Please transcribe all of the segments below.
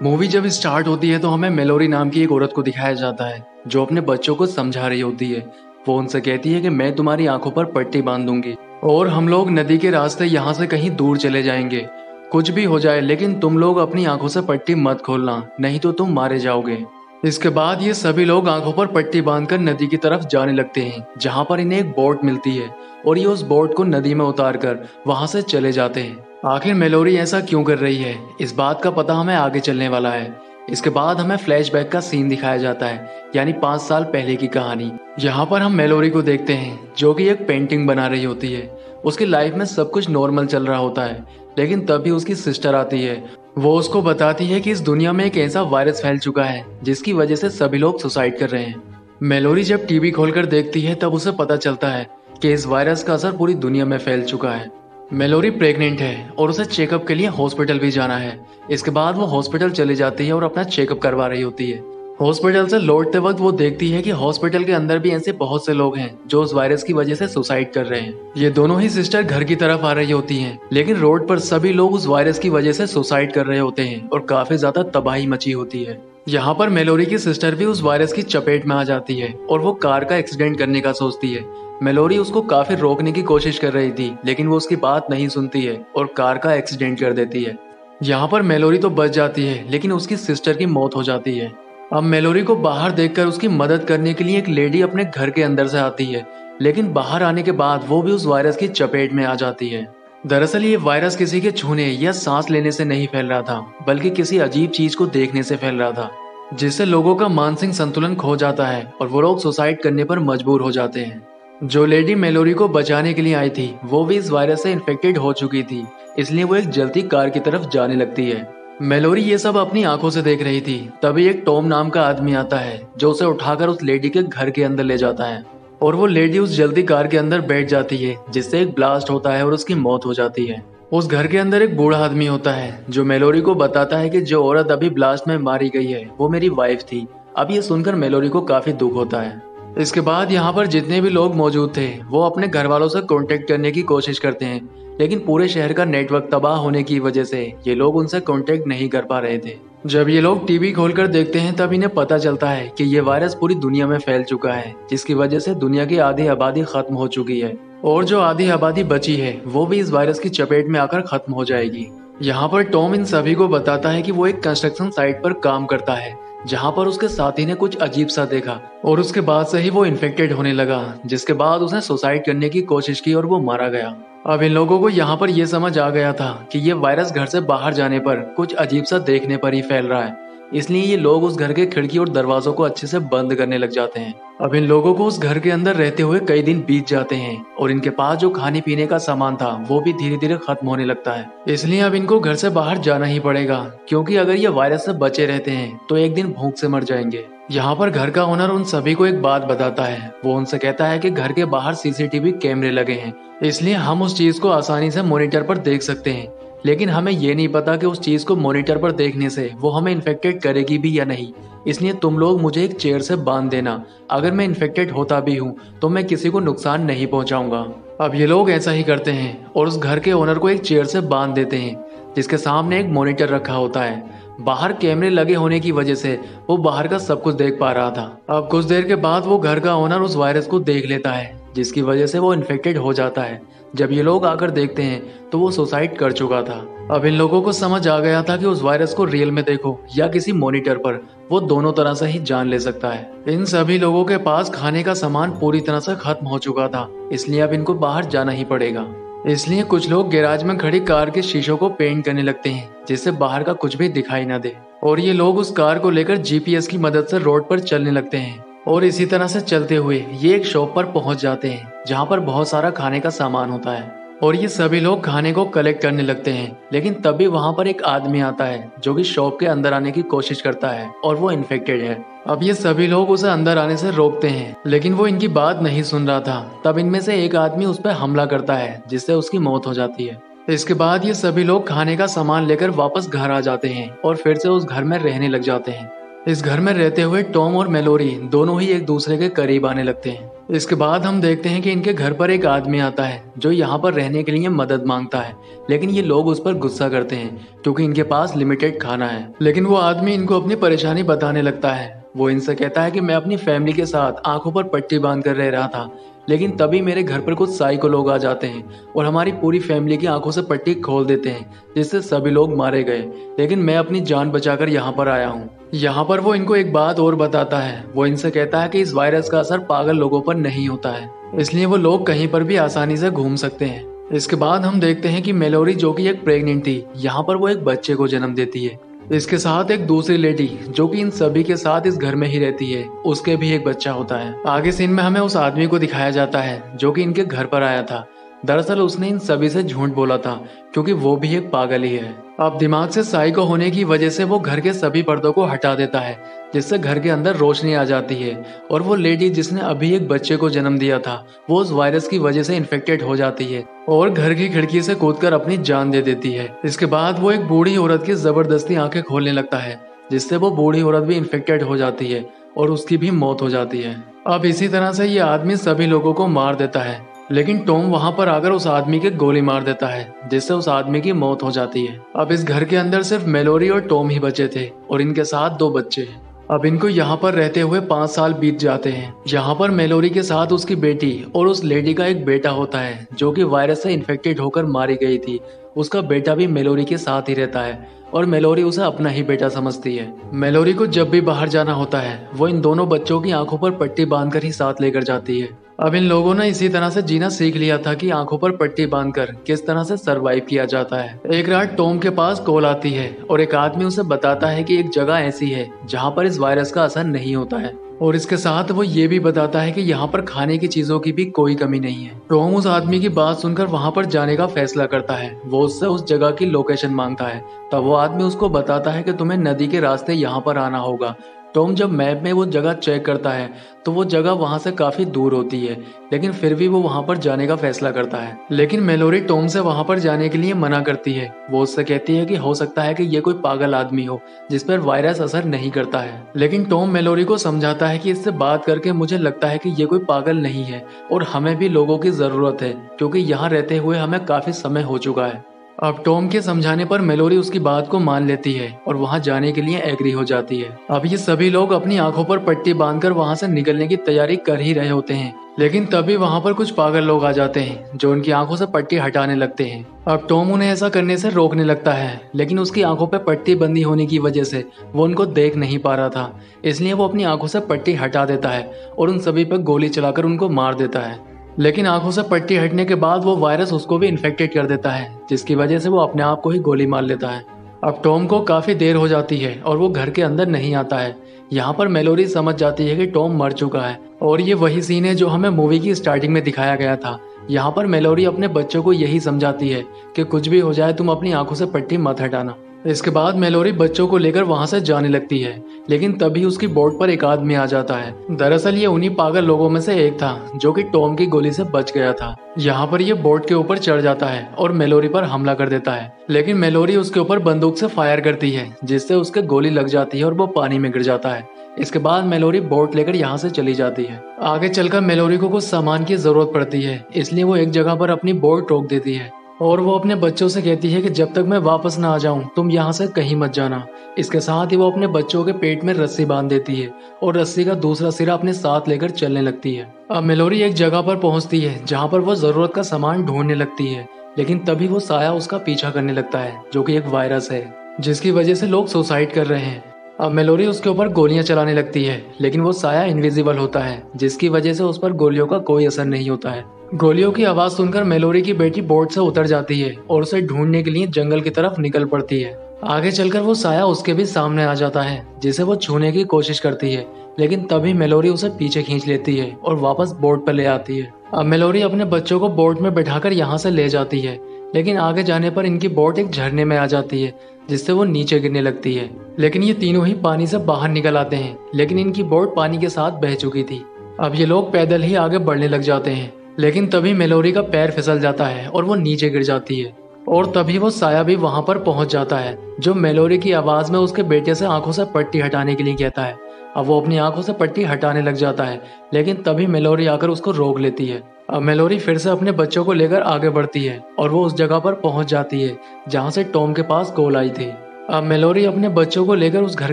Movie जब start होती है तो हमें मेलोरी नाम की एक औरत को दिखाया जाता है जो अपने बच्चों को समझा रही होती है। वो उनसे कहती है कि मैं तुम्हारी आंखों पर पट्टी बांध दूंगी और हम लोग नदी के रास्ते यहाँ से कहीं दूर चले जाएंगे। कुछ भी हो जाए लेकिन तुम लोग अपनी आंखों से पट्टी मत खोलना, नहीं तो तुम मारे जाओगे। इसके बाद ये सभी लोग आंखों पर पट्टी बांधकर नदी की तरफ जाने लगते हैं जहाँ पर इन्हें एक बोट मिलती है और ये उस बोट को नदी में उतारकर वहां से चले जाते हैं। आखिर मेलोरी ऐसा क्यों कर रही है, इस बात का पता हमें आगे चलने वाला है। इसके बाद हमें फ्लैशबैक का सीन दिखाया जाता है, यानी 5 साल पहले की कहानी। यहाँ पर हम मेलोरी को देखते हैं जो कि एक पेंटिंग बना रही होती है। उसकी लाइफ में सब कुछ नॉर्मल चल रहा होता है, लेकिन तभी उसकी सिस्टर आती है। वो उसको बताती है कि इस दुनिया में एक ऐसा वायरस फैल चुका है जिसकी वजह से सभी लोग सुसाइड कर रहे हैं। मेलोरी जब टीवी खोलकर देखती है तब उसे पता चलता है कि इस वायरस का असर पूरी दुनिया में फैल चुका है। मेलोरी प्रेग्नेंट है और उसे चेकअप के लिए हॉस्पिटल भी जाना है। इसके बाद वो हॉस्पिटल चली जाती है और अपना चेकअप करवा रही होती है। हॉस्पिटल से लौटते वक्त वो देखती है कि हॉस्पिटल के अंदर भी ऐसे बहुत से लोग हैं जो उस वायरस की वजह से सुसाइड कर रहे हैं। ये दोनों ही सिस्टर घर की तरफ आ रही होती हैं, लेकिन रोड पर सभी लोग उस वायरस की वजह से सुसाइड कर रहे होते हैं और काफी ज्यादा तबाही मची होती है। यहाँ पर मेलोरी की सिस्टर भी उस वायरस की चपेट में आ जाती है और वो कार का एक्सीडेंट करने का सोचती है। मेलोरी उसको काफी रोकने की कोशिश कर रही थी, लेकिन वो उसकी बात नहीं सुनती है और कार का एक्सीडेंट कर देती है। यहाँ पर मेलोरी तो बच जाती है, लेकिन उसकी सिस्टर की मौत हो जाती है। अब मेलोरी को बाहर देखकर उसकी मदद करने के लिए एक लेडी अपने घर के अंदर से आती है, लेकिन बाहर आने के बाद वो भी उस वायरस की चपेट में आ जाती है। दरअसल ये वायरस किसी के छूने या सांस लेने से नहीं फैल रहा था, बल्कि किसी अजीब चीज को देखने से फैल रहा था, जिससे लोगों का मानसिक संतुलन खो जाता है और वो लोग सुसाइड करने पर मजबूर हो जाते हैं। जो लेडी मेलोरी को बचाने के लिए आई थी वो भी इस वायरस से इन्फेक्टेड हो चुकी थी, इसलिए वो एक जलती कार की तरफ जाने लगती है। मेलोरी ये सब अपनी आंखों से देख रही थी, तभी एक टॉम नाम का आदमी आता है जो उसे उठाकर उस लेडी के घर के अंदर ले जाता है और वो लेडी उस जलती कार के अंदर बैठ जाती है, जिससे एक ब्लास्ट होता है और उसकी मौत हो जाती है। उस घर के अंदर एक बूढ़ा आदमी होता है जो मेलोरी को बताता है कि जो औरत अभी ब्लास्ट में मारी गई है वो मेरी वाइफ थी। अब ये सुनकर मेलोरी को काफी दुख होता है। इसके बाद यहाँ पर जितने भी लोग मौजूद थे वो अपने घर वालों से कांटेक्ट करने की कोशिश करते हैं, लेकिन पूरे शहर का नेटवर्क तबाह होने की वजह से ये लोग उनसे कांटेक्ट नहीं कर पा रहे थे। जब ये लोग टीवी खोलकर देखते हैं तब इन्हें पता चलता है कि ये वायरस पूरी दुनिया में फैल चुका है, जिसकी वजह से दुनिया की आधी आबादी खत्म हो चुकी है और जो आधी आबादी बची है वो भी इस वायरस की चपेट में आकर खत्म हो जाएगी। यहाँ पर टॉम इन सभी को बताता है कि वो एक कंस्ट्रक्शन साइट पर काम करता है जहाँ पर उसके साथी ने कुछ अजीब सा देखा और उसके बाद से ही वो इन्फेक्टेड होने लगा, जिसके बाद उसने सुसाइड करने की कोशिश की और वो मारा गया। अब इन लोगों को यहाँ पर यह समझ आ गया था कि ये वायरस घर से बाहर जाने पर कुछ अजीब सा देखने पर ही फैल रहा है, इसलिए ये लोग उस घर के खिड़की और दरवाजों को अच्छे से बंद करने लग जाते हैं। अब इन लोगों को उस घर के अंदर रहते हुए कई दिन बीत जाते हैं और इनके पास जो खाने पीने का सामान था वो भी धीरे धीरे खत्म होने लगता है। इसलिए अब इनको घर से बाहर जाना ही पड़ेगा, क्योंकि अगर ये वायरस से बचे रहते हैं तो एक दिन भूख से मर जाएंगे। यहाँ पर घर का ओनर उन सभी को एक बात बताता है। वो उनसे कहता है कि घर के बाहर सीसीटीवी कैमरे लगे हैं, इसलिए हम उस चीज को आसानी से मॉनिटर पर देख सकते हैं, लेकिन हमें ये नहीं पता कि उस चीज को मॉनिटर पर देखने से वो हमें इन्फेक्टेड करेगी भी या नहीं। इसलिए तुम लोग मुझे एक चेयर से बांध देना, अगर मैं इन्फेक्टेड होता भी हूँ तो मैं किसी को नुकसान नहीं पहुंचाऊंगा। अब ये लोग ऐसा ही करते हैं और उस घर के ओनर को एक चेयर से बांध देते हैं, जिसके सामने एक मॉनिटर रखा होता है। बाहर कैमरे लगे होने की वजह से वो बाहर का सब कुछ देख पा रहा था। अब कुछ देर के बाद वो घर का ओनर उस वायरस को देख लेता है, जिसकी वजह से वो इन्फेक्टेड हो जाता है। जब ये लोग आकर देखते हैं तो वो सुसाइड कर चुका था। अब इन लोगों को समझ आ गया था कि उस वायरस को रियल में देखो या किसी मॉनिटर पर, वो दोनों तरह से ही जान ले सकता है। इन सभी लोगों के पास खाने का सामान पूरी तरह से खत्म हो चुका था, इसलिए अब इनको बाहर जाना ही पड़ेगा। इसलिए कुछ लोग गैराज में खड़ी कार के शीशों को पेंट करने लगते हैं, जिससे बाहर का कुछ भी दिखाई ना दे, और ये लोग उस कार को लेकर जीपीएस की मदद से रोड पर चलने लगते हैं। और इसी तरह से चलते हुए ये एक शॉप पर पहुंच जाते हैं जहां पर बहुत सारा खाने का सामान होता है और ये सभी लोग खाने को कलेक्ट करने लगते हैं। लेकिन तभी वहां पर एक आदमी आता है जो कि शॉप के अंदर आने की कोशिश करता है और वो इन्फेक्टेड है। अब ये सभी लोग उसे अंदर आने से रोकते हैं, लेकिन वो इनकी बात नहीं सुन रहा था। तब इनमें से एक आदमी उस पर हमला करता है, जिससे उसकी मौत हो जाती है। इसके बाद ये सभी लोग खाने का सामान लेकर वापस घर आ जाते हैं और फिर से उस घर में रहने लग जाते हैं। इस घर में रहते हुए टॉम और मेलोरी दोनों ही एक दूसरे के करीब आने लगते हैं। इसके बाद हम देखते हैं कि इनके घर पर एक आदमी आता है जो यहाँ पर रहने के लिए मदद मांगता है, लेकिन ये लोग उस पर गुस्सा करते हैं क्योंकि इनके पास लिमिटेड खाना है। लेकिन वो आदमी इनको अपनी परेशानी बताने लगता है। वो इनसे कहता है कि मैं अपनी फैमिली के साथ आंखों पर पट्टी बांध कर रह रहा था, लेकिन तभी मेरे घर पर कुछ साइको लोग आ जाते हैं और हमारी पूरी फैमिली की आंखों से पट्टी खोल देते हैं, जिससे सभी लोग मारे गए। लेकिन मैं अपनी जान बचाकर यहाँ पर आया हूँ। यहाँ पर वो इनको एक बात और बताता है। वो इनसे कहता है कि इस वायरस का असर पागल लोगों पर नहीं होता है, इसलिए वो लोग कहीं पर भी आसानी से घूम सकते हैं। इसके बाद हम देखते हैं कि मेलोरी जो कि एक प्रेग्नेंट थी, यहाँ पर वो एक बच्चे को जन्म देती है। इसके साथ एक दूसरी लेडी जो कि इन सभी के साथ इस घर में ही रहती है, उसके भी एक बच्चा होता है। आगे सीन में हमें उस आदमी को दिखाया जाता है जो कि इनके घर पर आया था। दरअसल उसने इन सभी से झूठ बोला था क्योंकि वो भी एक पागल ही है। अब दिमाग से साइको होने की वजह से वो घर के सभी पर्दों को हटा देता है, जिससे घर के अंदर रोशनी आ जाती है। और वो लेडी जिसने अभी एक बच्चे को जन्म दिया था, वो उस वायरस की वजह से इन्फेक्टेड हो जाती है और घर की खिड़की से कूदकर अपनी जान दे देती है। इसके बाद वो एक बूढ़ी औरत की जबरदस्ती आंखें खोलने लगता है, जिससे वो बूढ़ी औरत भी इन्फेक्टेड हो जाती है और उसकी भी मौत हो जाती है। अब इसी तरह से ये आदमी सभी लोगों को मार देता है, लेकिन टॉम वहां पर आकर उस आदमी के गोली मार देता है, जिससे उस आदमी की मौत हो जाती है। अब इस घर के अंदर सिर्फ मेलोरी और टॉम ही बचे थे और इनके साथ 2 बच्चे हैं। अब इनको यहाँ पर रहते हुए 5 साल बीत जाते हैं। यहाँ पर मेलोरी के साथ उसकी बेटी और उस लेडी का एक बेटा होता है जो कि वायरस से इन्फेक्टेड होकर मारी गई थी। उसका बेटा भी मेलोरी के साथ ही रहता है और मेलोरी उसे अपना ही बेटा समझती है। मेलोरी को जब भी बाहर जाना होता है, वो इन दोनों बच्चों की आंखों पर पट्टी बांधकर ही साथ लेकर जाती है। अब इन लोगों ने इसी तरह से जीना सीख लिया था कि आंखों पर पट्टी बांधकर किस तरह से सरवाइव किया जाता है। एक रात टॉम के पास कॉल आती है और एक आदमी उसे बताता है कि एक जगह ऐसी है जहाँ पर इस वायरस का असर नहीं होता है, और इसके साथ वो ये भी बताता है कि यहाँ पर खाने की चीजों की भी कोई कमी नहीं है। टॉम उस आदमी की बात सुनकर वहाँ पर जाने का फैसला करता है। वो उससे उस जगह की लोकेशन मांगता है। तब वो आदमी उसको बताता है कि तुम्हें नदी के रास्ते यहाँ पर आना होगा। टॉम जब मैप में वो जगह चेक करता है तो वो जगह वहां से काफी दूर होती है, लेकिन फिर भी वो वहां पर जाने का फैसला करता है। लेकिन मेलोरी टॉम से वहां पर जाने के लिए मना करती है। वो उससे कहती है कि हो सकता है कि ये कोई पागल आदमी हो जिस पर वायरस असर नहीं करता है। लेकिन टॉम मेलोरी को समझाता है कि इससे बात करके मुझे लगता है कि ये कोई पागल नहीं है और हमें भी लोगों की जरूरत है, क्योंकि यहाँ रहते हुए हमें काफी समय हो चुका है। अब टॉम के समझाने पर मेलोरी उसकी बात को मान लेती है और वहां जाने के लिए एग्री हो जाती है। अब ये सभी लोग अपनी आंखों पर पट्टी बांधकर वहां से निकलने की तैयारी कर ही रहे होते हैं, लेकिन तभी वहां पर कुछ पागल लोग आ जाते हैं जो उनकी आंखों से पट्टी हटाने लगते हैं। अब टॉम उन्हें ऐसा करने से रोकने लगता है, लेकिन उसकी आंखों पर पट्टी बंदी होने की वजह से वो उनको देख नहीं पा रहा था, इसलिए वो अपनी आंखों से पट्टी हटा देता है और उन सभी पर गोली चलाकर उनको मार देता है। लेकिन आंखों से पट्टी हटने के बाद वो वायरस उसको भी इन्फेक्टेड कर देता है, जिसकी वजह से वो अपने आप को ही गोली मार लेता है। अब टॉम को काफी देर हो जाती है और वो घर के अंदर नहीं आता है। यहाँ पर मेलोरी समझ जाती है कि टॉम मर चुका है और ये वही सीन है जो हमें मूवी की स्टार्टिंग में दिखाया गया था। यहाँ पर मेलोरी अपने बच्चों को यही समझाती है कि कुछ भी हो जाए तुम अपनी आंखों से पट्टी मत हटाना। इसके बाद मेलोरी बच्चों को लेकर वहां से जाने लगती है, लेकिन तभी उसकी बोट पर एक आदमी आ जाता है। दरअसल ये उन्हीं पागल लोगों में से एक था जो कि टॉम की गोली से बच गया था। यहाँ पर ये बोट के ऊपर चढ़ जाता है और मेलोरी पर हमला कर देता है, लेकिन मेलोरी उसके ऊपर बंदूक से फायर करती है, जिससे उसके गोली लग जाती है और वो पानी में गिर जाता है। इसके बाद मेलोरी बोट लेकर यहाँ से चली जाती है। आगे चलकर मेलोरी को कुछ सामान की जरूरत पड़ती है, इसलिए वो एक जगह पर अपनी बोट रोक देती है और वो अपने बच्चों से कहती है कि जब तक मैं वापस ना आ जाऊं तुम यहाँ से कहीं मत जाना। इसके साथ ही वो अपने बच्चों के पेट में रस्सी बांध देती है और रस्सी का दूसरा सिरा अपने साथ लेकर चलने लगती है। अब मेलोरी एक जगह पर पहुंचती है जहाँ पर वो जरूरत का सामान ढूंढने लगती है, लेकिन तभी वो साया उसका पीछा करने लगता है जो कि एक वायरस है जिसकी वजह से लोग सुसाइड कर रहे हैं। अब मेलोरी उसके ऊपर गोलियां चलाने लगती है, लेकिन वो साया इनविजिबल होता है, जिसकी वजह से उस पर गोलियों का कोई असर नहीं होता है। गोलियों की आवाज सुनकर मेलोरी की बेटी बोट से उतर जाती है और उसे ढूंढने के लिए जंगल की तरफ निकल पड़ती है। आगे चलकर वो साया उसके भी सामने आ जाता है, जिसे वो छूने की कोशिश करती है, लेकिन तभी मेलोरी उसे पीछे खींच लेती है और वापस बोट पर ले आती है। अब मेलोरी अपने बच्चों को बोट में बैठाकर यहाँ से ले जाती है, लेकिन आगे जाने पर इनकी बोट एक झरने में आ जाती है, जिससे वो नीचे गिरने लगती है। लेकिन ये तीनों ही पानी से बाहर निकल आते हैं, लेकिन इनकी बोट पानी के साथ बह चुकी थी। अब ये लोग पैदल ही आगे बढ़ने लग जाते हैं, लेकिन तभी मेलोरी का पैर फिसल जाता है और वो नीचे गिर जाती है। और तभी वो साया भी वहां पर पहुंच जाता है, जो मेलोरी की आवाज में उसके बेटे से आंखों से पट्टी हटाने के लिए कहता है। अब वो अपनी आंखों से पट्टी हटाने लग जाता है, लेकिन तभी मेलोरी आकर उसको रोक लेती है। अब मेलोरी फिर से अपने बच्चों को लेकर आगे बढ़ती है और वो उस जगह पर पहुंच जाती है जहां से टॉम के पास कॉल आई थी। अब मेलोरी अपने बच्चों को लेकर उस घर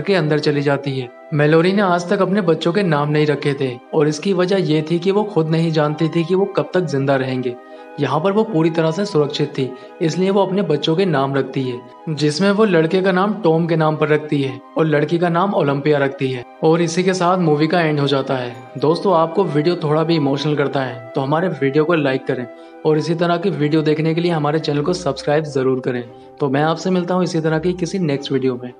के अंदर चली जाती है। मेलोरी ने आज तक अपने बच्चों के नाम नहीं रखे थे और इसकी वजह ये थी कि वो खुद नहीं जानती थी कि वो कब तक जिंदा रहेंगे। यहाँ पर वो पूरी तरह से सुरक्षित थी, इसलिए वो अपने बच्चों के नाम रखती है, जिसमें वो लड़के का नाम टॉम के नाम पर रखती है और लड़की का नाम ओलंपिया रखती है। और इसी के साथ मूवी का एंड हो जाता है। दोस्तों, आपको वीडियो थोड़ा भी इमोशनल करता है तो हमारे वीडियो को लाइक करें और इसी तरह की वीडियो देखने के लिए हमारे चैनल को सब्सक्राइब जरूर करें। तो मैं आपसे मिलता हूँ इसी तरह की किसी नेक्स्ट वीडियो में।